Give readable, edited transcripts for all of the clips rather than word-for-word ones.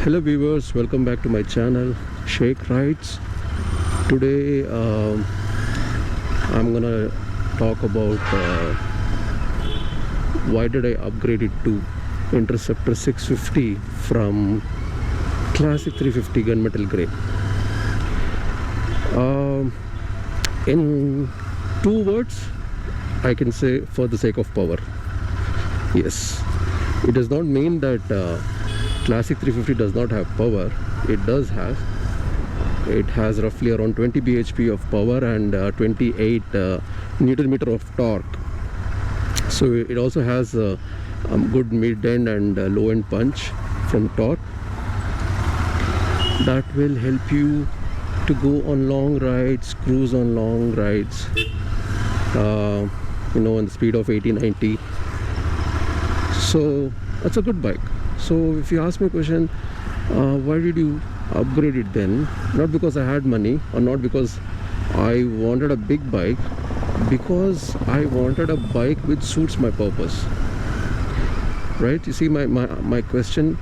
Hello viewers, welcome back to my channel Sheikh Rides. Today I'm gonna talk about why did I upgrade it to Interceptor 650 from Classic 350 Gunmetal Grey. In two words I can say, for the sake of power. Yes, it does not mean that Classic 350 does not have power. It does have. It has roughly around 20 bhp of power and 28 newton meter of torque. So it also has a good mid end and low end punch from torque that will help you to go on long rides, cruise on long rides, on the speed of 80-90. So that's a good bike. So if you ask me a question, why did you upgrade it then? Not because I had money or not because I wanted a big bike, because I wanted a bike which suits my purpose. Right? You see my question,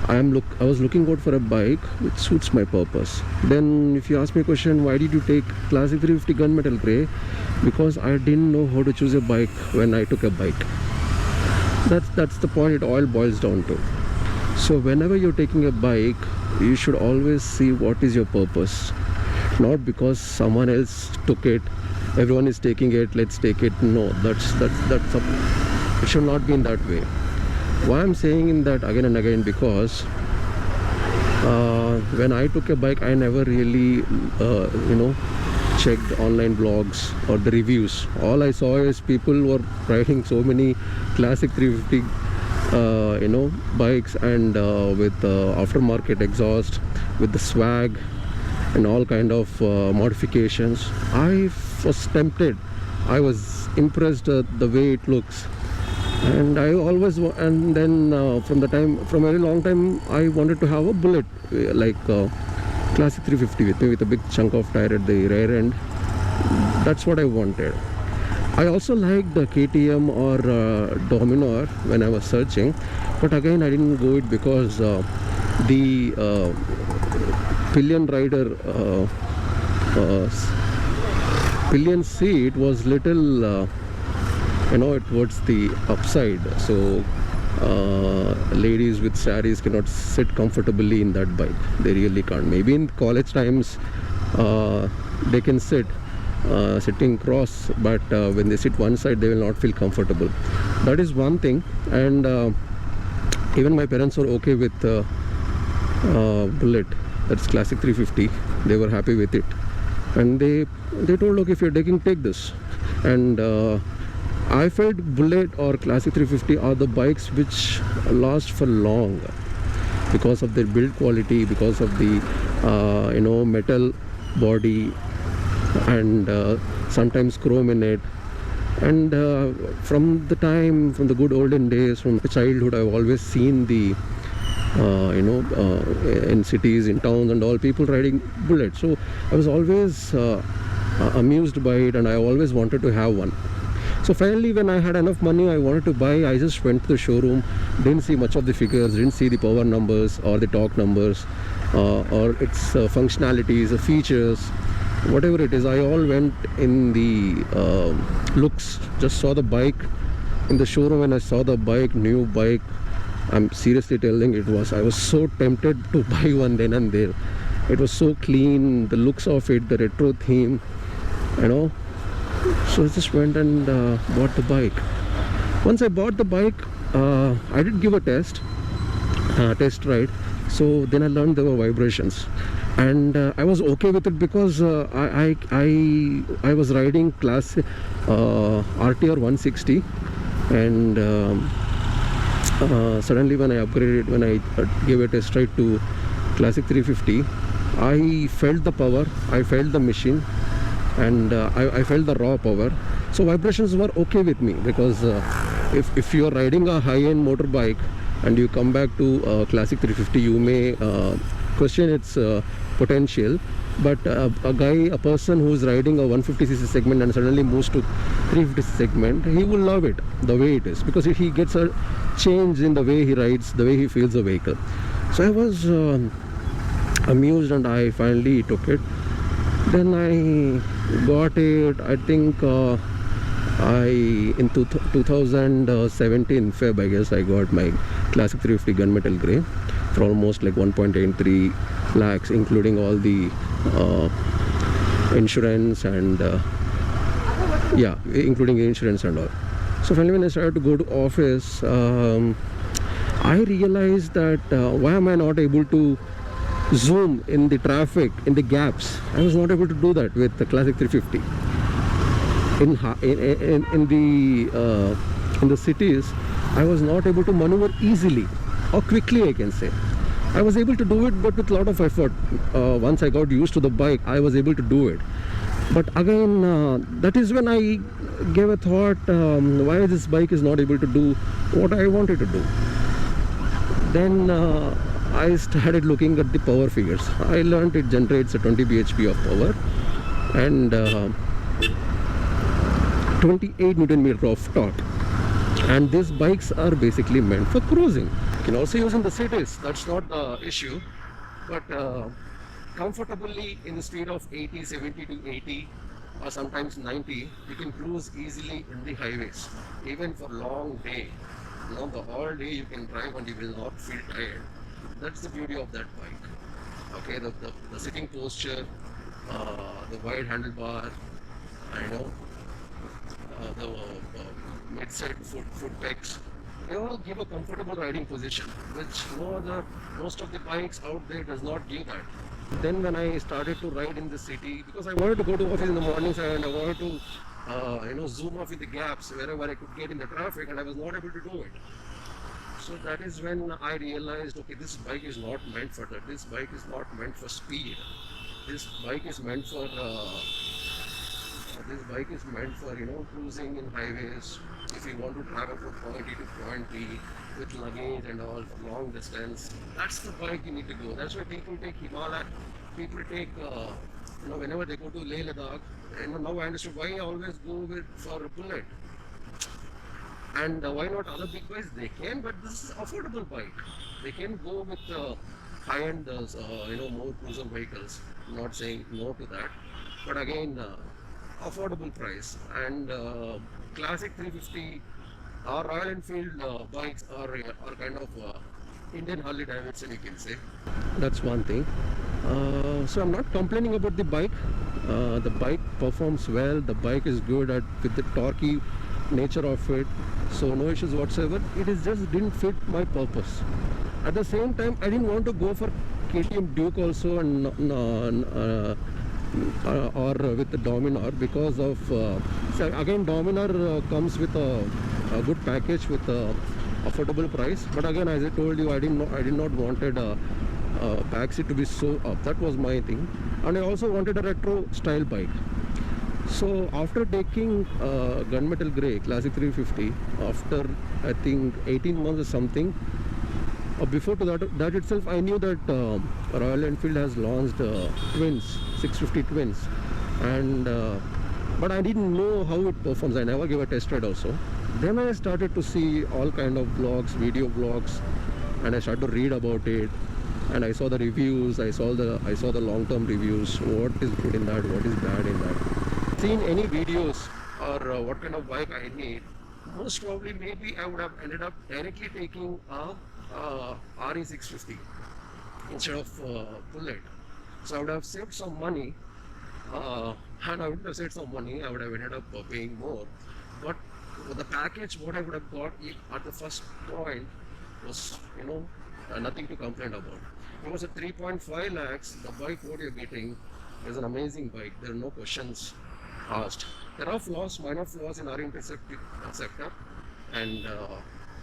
I was looking out for a bike which suits my purpose. Then if you ask me a question, why did you take Classic 350 Gunmetal Grey? Because I didn't know how to choose a bike when I took a bike. That's the point it all boils down to. So whenever you're taking a bike, you should always see what is your purpose. Not because someone else took it, everyone is taking it, let's take it. No, it should not be in that way. Why I'm saying in that again and again, because when I took a bike, I never really checked online blogs or the reviews. All I saw is people were riding so many Classic 350 bikes and with aftermarket exhaust, with the swag and all kind of modifications. I was tempted. I was impressed the way it looks, and I always and then from a very long time I wanted to have a bullet like Classic 350 with a big chunk of tire at the rear end. That's what I wanted. I also liked the KTM or Dominar when I was searching, but again I didn't go it because the pillion rider pillion seat was little towards the upside, so ladies with saris cannot sit comfortably in that bike. They really can't. Maybe in college times they can sit sitting cross, but when they sit one side they will not feel comfortable. That is one thing. And even my parents were okay with bullet, that's Classic 350. They were happy with it, and they told, okay, if you're taking, take this. And I felt bullet or Classic 350 are the bikes which last for long because of their build quality, because of the metal body and sometimes chrome in it. And from the good olden days, from childhood, I've always seen the in cities, in towns and all, people riding bullets. So I was always amused by it, and I always wanted to have one. So finally, when I had enough money, I wanted to buy. I just went to the showroom, didn't see much of the figures, didn't see the power numbers or the torque numbers or its functionalities, the features, whatever it is. I all went in the looks, just saw the bike in the showroom. When I saw the bike, new bike, I'm seriously telling, I was so tempted to buy one then and there. It was so clean, the looks of it, the retro theme, so I just went and bought the bike. Once I bought the bike, I did give a test ride. So then I learned there were vibrations, and I was okay with it because I was riding class RTR 160, and suddenly when I upgraded, when I gave a test ride to Classic 350, I felt the power, I felt the machine, and I felt the raw power. So vibrations were okay with me, because if you're riding a high-end motorbike and you come back to Classic 350, you may question its potential. But a person who's riding a 150cc segment and suddenly moves to 350cc segment, he will love it the way it is, because he gets a change in the way he rides, the way he feels the vehicle. So I was amused, and I finally took it. Then I got it, I think I in 2017 Feb, I guess, I got my Classic 350 gunmetal grey for almost like 1.83 lakhs, including all the insurance and yeah, including insurance and all. So finally when I started to go to office, I realized that why am I not able to zoom in the traffic, in the gaps. I was not able to do that with the Classic 350. In the cities, I was not able to maneuver easily or quickly, I can say. I was able to do it, but with a lot of effort. Once I got used to the bike, I was able to do it. But again, that is when I gave a thought, why this bike is not able to do what I wanted to do. Then I started looking at the power figures. I learned it generates a 20 bhp of power and 28 Newton meter of torque. And these bikes are basically meant for cruising. You can also use in the cities, that's not the issue. But comfortably in the speed of 80, 70 to 80 or sometimes 90, you can cruise easily in the highways, even for long day. You know, the whole day you can drive and you will not feel tired. That's the beauty of that bike. Okay, the sitting posture, the wide handlebar, I know, the mid-side foot pegs, they all give a comfortable riding position, which most of the bikes out there does not give that. Then when I started to ride in the city, because I wanted to go to office in the mornings and I wanted to zoom off in the gaps wherever I could get in the traffic, and I was not able to do it. So that is when I realized, okay, this bike is not meant for that. This bike is not meant for speed. This bike is meant for cruising in highways. If you want to travel from point A to point B with luggage and all for long distance, that's the bike you need to go. That's why people take Himalaya. People take whenever they go to Leh Ladakh. And now I understood why I always go for a Bullet. And why not other big bikes? They can, but this is affordable bike. They can go with high-end, more cruiser vehicles. I'm not saying no to that, but again, affordable price. And Classic 350 or Royal Enfield bikes are kind of Indian Harley Davidson, you can say. That's one thing. So I'm not complaining about the bike. The bike performs well. The bike is good with the torquey nature of it, so no issues whatsoever. It is just didn't fit my purpose. At the same time, I didn't want to go for KTM Duke also and or with the Dominar, because of so again Dominar comes with a good package with a affordable price. But again, as I told you, I did not wanted a backseat to be so up. That was my thing, and I also wanted a retro style bike. So after taking gunmetal grey Classic 350, after I think 18 months or something, before to that itself, I knew that Royal Enfield has launched twins, 650 twins, and but I didn't know how it performs. I never gave a test ride also. Then I started to see all kind of vlogs, video vlogs, and I started to read about it. And I saw the reviews. I saw the long-term reviews. What is good in that? What is bad in that? Seen any videos or what kind of bike I need, most probably maybe I would have ended up directly taking a RE650 instead of Bullet. So I would have saved some money, and I would have saved some money. I would have ended up paying more. But the package, what I would have got at the first point was, nothing to complain about. It was a 3.5 lakhs. The bike what you're getting is an amazing bike. There are no questions asked. There are flaws, minor flaws in our interceptor, and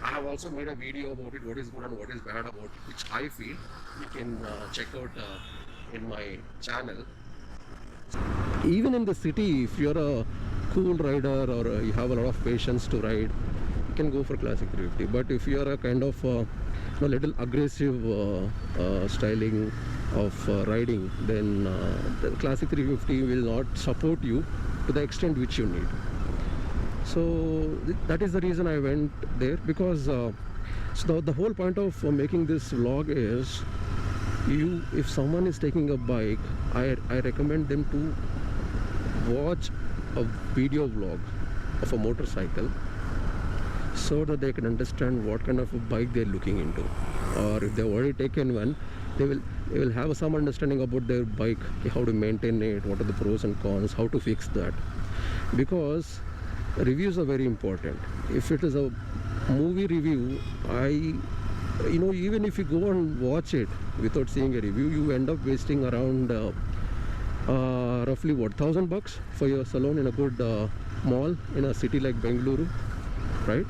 I have also made a video about it, what is good and what is bad about it, which I feel you can check out in my channel. Even in the city, if you're a cool rider or you have a lot of patience to ride, you can go for Classic 350. But if you're a kind of a little aggressive styling of riding, then the Classic 350 will not support you to the extent which you need. So that is the reason I went there, because So the whole point of making this vlog is, if someone is taking a bike, I recommend them to watch a video vlog of a motorcycle, so that they can understand what kind of a bike they're looking into. Or if they've already taken one, they will have some understanding about their bike, how to maintain it, what are the pros and cons, how to fix that. Because reviews are very important. If it is a movie review, even if you go and watch it without seeing a review, you end up wasting around roughly $1,000 for your salon in a good mall in a city like Bengaluru, right?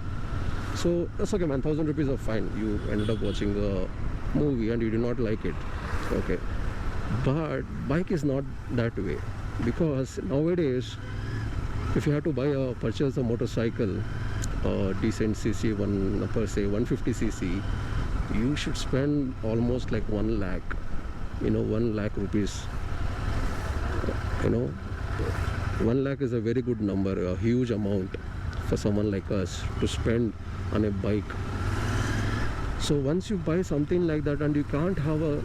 So that's okay, man. 1,000 rupees are fine. You ended up watching a movie and you do not like it, okay. But bike is not that way, because nowadays, if you have to purchase a motorcycle, decent cc, per se 150cc, you should spend almost like 1 lakh, 1 lakh rupees. 1 lakh is a very good number, a huge amount for someone like us to spend on a bike. So once you buy something like that, and you can't have a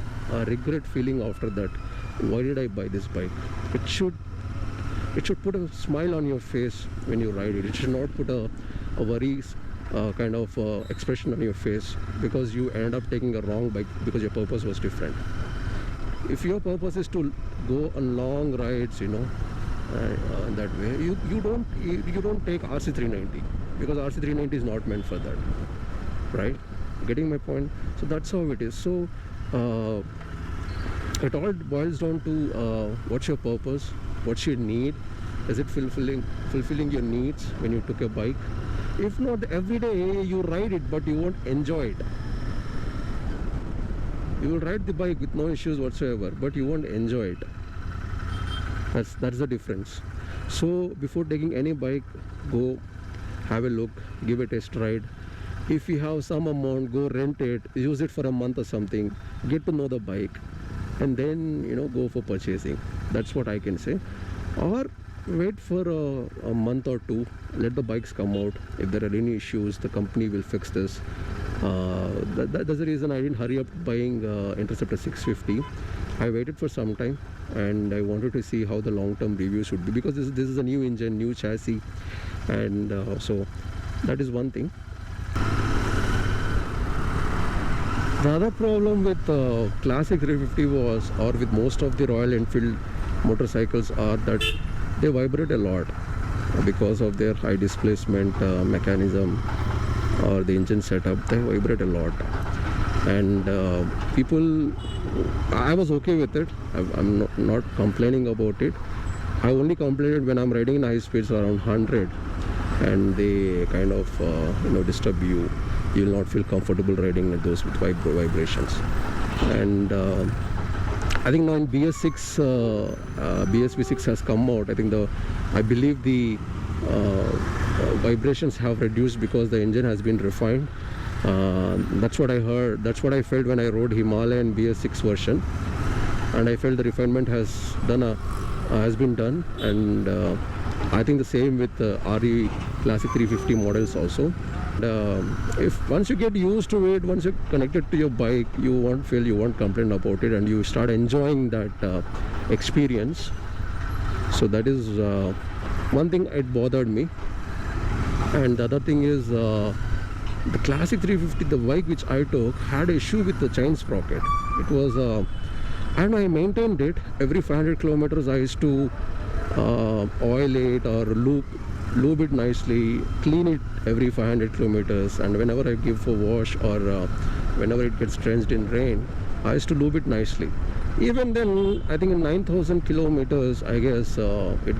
regret feeling after that, why did I buy this bike? It should put a smile on your face when you ride it. It should not put a worry kind of expression on your face because you end up taking a wrong bike because your purpose was different. If your purpose is to go on long rides, that way, you don't take RC390, because RC390 is not meant for that, right? Getting my point? So that's how it is. So it all boils down to what's your purpose, what's your need. Is it fulfilling your needs when you took a bike? If not, every day you ride it, but you won't enjoy it. You will ride the bike with no issues whatsoever, but you won't enjoy it. That's the difference. So before taking any bike, go have a look, give a test ride. If you have some amount, go rent it, use it for a month or something, get to know the bike, and then go for purchasing. That's what I can say. Or wait for a month or two, let the bikes come out. If there are any issues, the company will fix this. That's the reason I didn't hurry up buying Interceptor 650. I waited for some time, and I wanted to see how the long-term review should be, because this is a new engine, new chassis, and so that is one thing. The other problem with Classic 350 was, or with most of the Royal Enfield motorcycles, are that they vibrate a lot because of their high displacement mechanism or the engine setup. They vibrate a lot, and I was okay with it. I'm not complaining about it. I only complained when I'm riding in high speeds around 100 and they kind of disturb you. You will not feel comfortable riding with those with vibrations. And I think now in BS6 BSV6 has come out. I believe the vibrations have reduced because the engine has been refined. That's what I heard. That's what I felt when I rode Himalayan BS6 version, and I felt the refinement has been done. And I think the same with RE Classic 350 models also. If once you get used to it, once you're connected to your bike, you won't complain about it, and you start enjoying that experience. So that is one thing it bothered me. And the other thing is the Classic 350, the bike which I took, had an issue with the chain sprocket. It was and I maintained it. Every 500 kilometers I used to oil it or lube it nicely, clean it every 500 kilometers, and whenever I give for wash or whenever it gets drenched in rain, I used to lube it nicely. Even then, I think in 9,000 kilometers, I guess it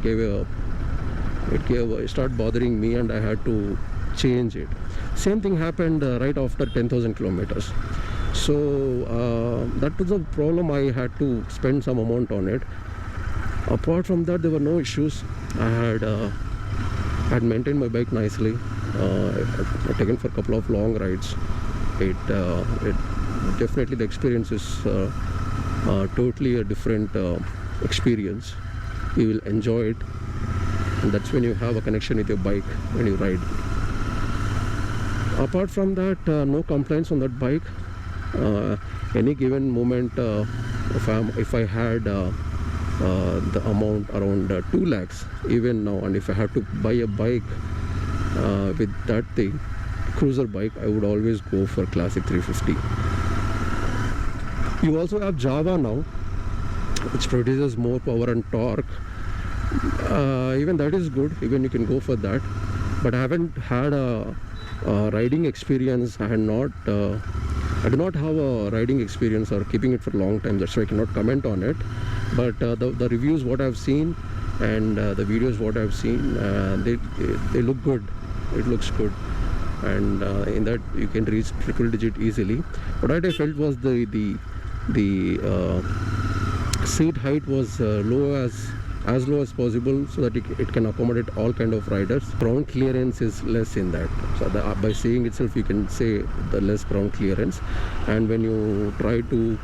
started bothering me, and I had to change it. Same thing happened right after 10,000 kilometers. So that was a problem. I had to spend some amount on it. Apart from that, there were no issues. I had maintained my bike nicely. I've taken for a couple of long rides. It definitely, the experience is totally a different experience. You will enjoy it, and that's when you have a connection with your bike when you ride. Apart from that, no complaints on that bike. Any given moment, if I had the amount around 2 lakhs even now, and if I have to buy a bike with that thing, cruiser bike, I would always go for Classic 350. You also have Java now, which produces more power and torque. Even that is good, even you can go for that, but I haven't had a riding experience. I do not have a riding experience or keeping it for a long time, that's why I cannot comment on it. But the reviews what I've seen and the videos what I've seen, they look good. It looks good, and in that you can reach triple digit easily. What I felt was the seat height was as low as possible, so that it can accommodate all kind of riders. Ground clearance is less in that, so by seeing itself you can say the less ground clearance, and when you try to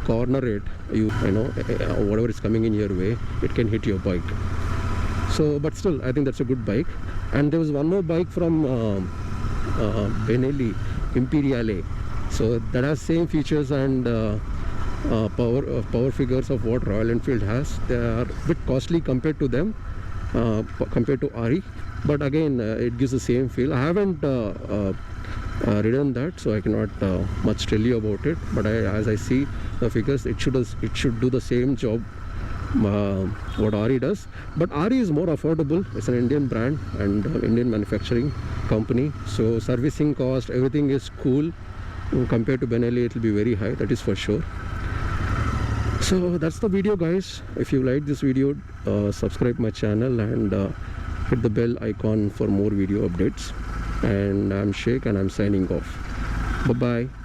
corner it, you know, whatever is coming in your way, it can hit your bike. So but still, I think that's a good bike. And there was one more bike from Benelli, Imperiale, so that has same features and power figures of what Royal Enfield has. They are a bit costly compared to them, compared to RE, but again it gives the same feel. I haven't ridden that, so I cannot much tell you about it, but as I see the figures, it should do the same job what RE does. But RE is more affordable. It's an Indian brand and Indian manufacturing company, so servicing cost, everything is cool. Compared to Benelli, it will be very high, that is for sure. So that's the video, guys. If you like this video, subscribe my channel and hit the bell icon for more video updates. And I'm Sheikh and I'm signing off. Bye bye.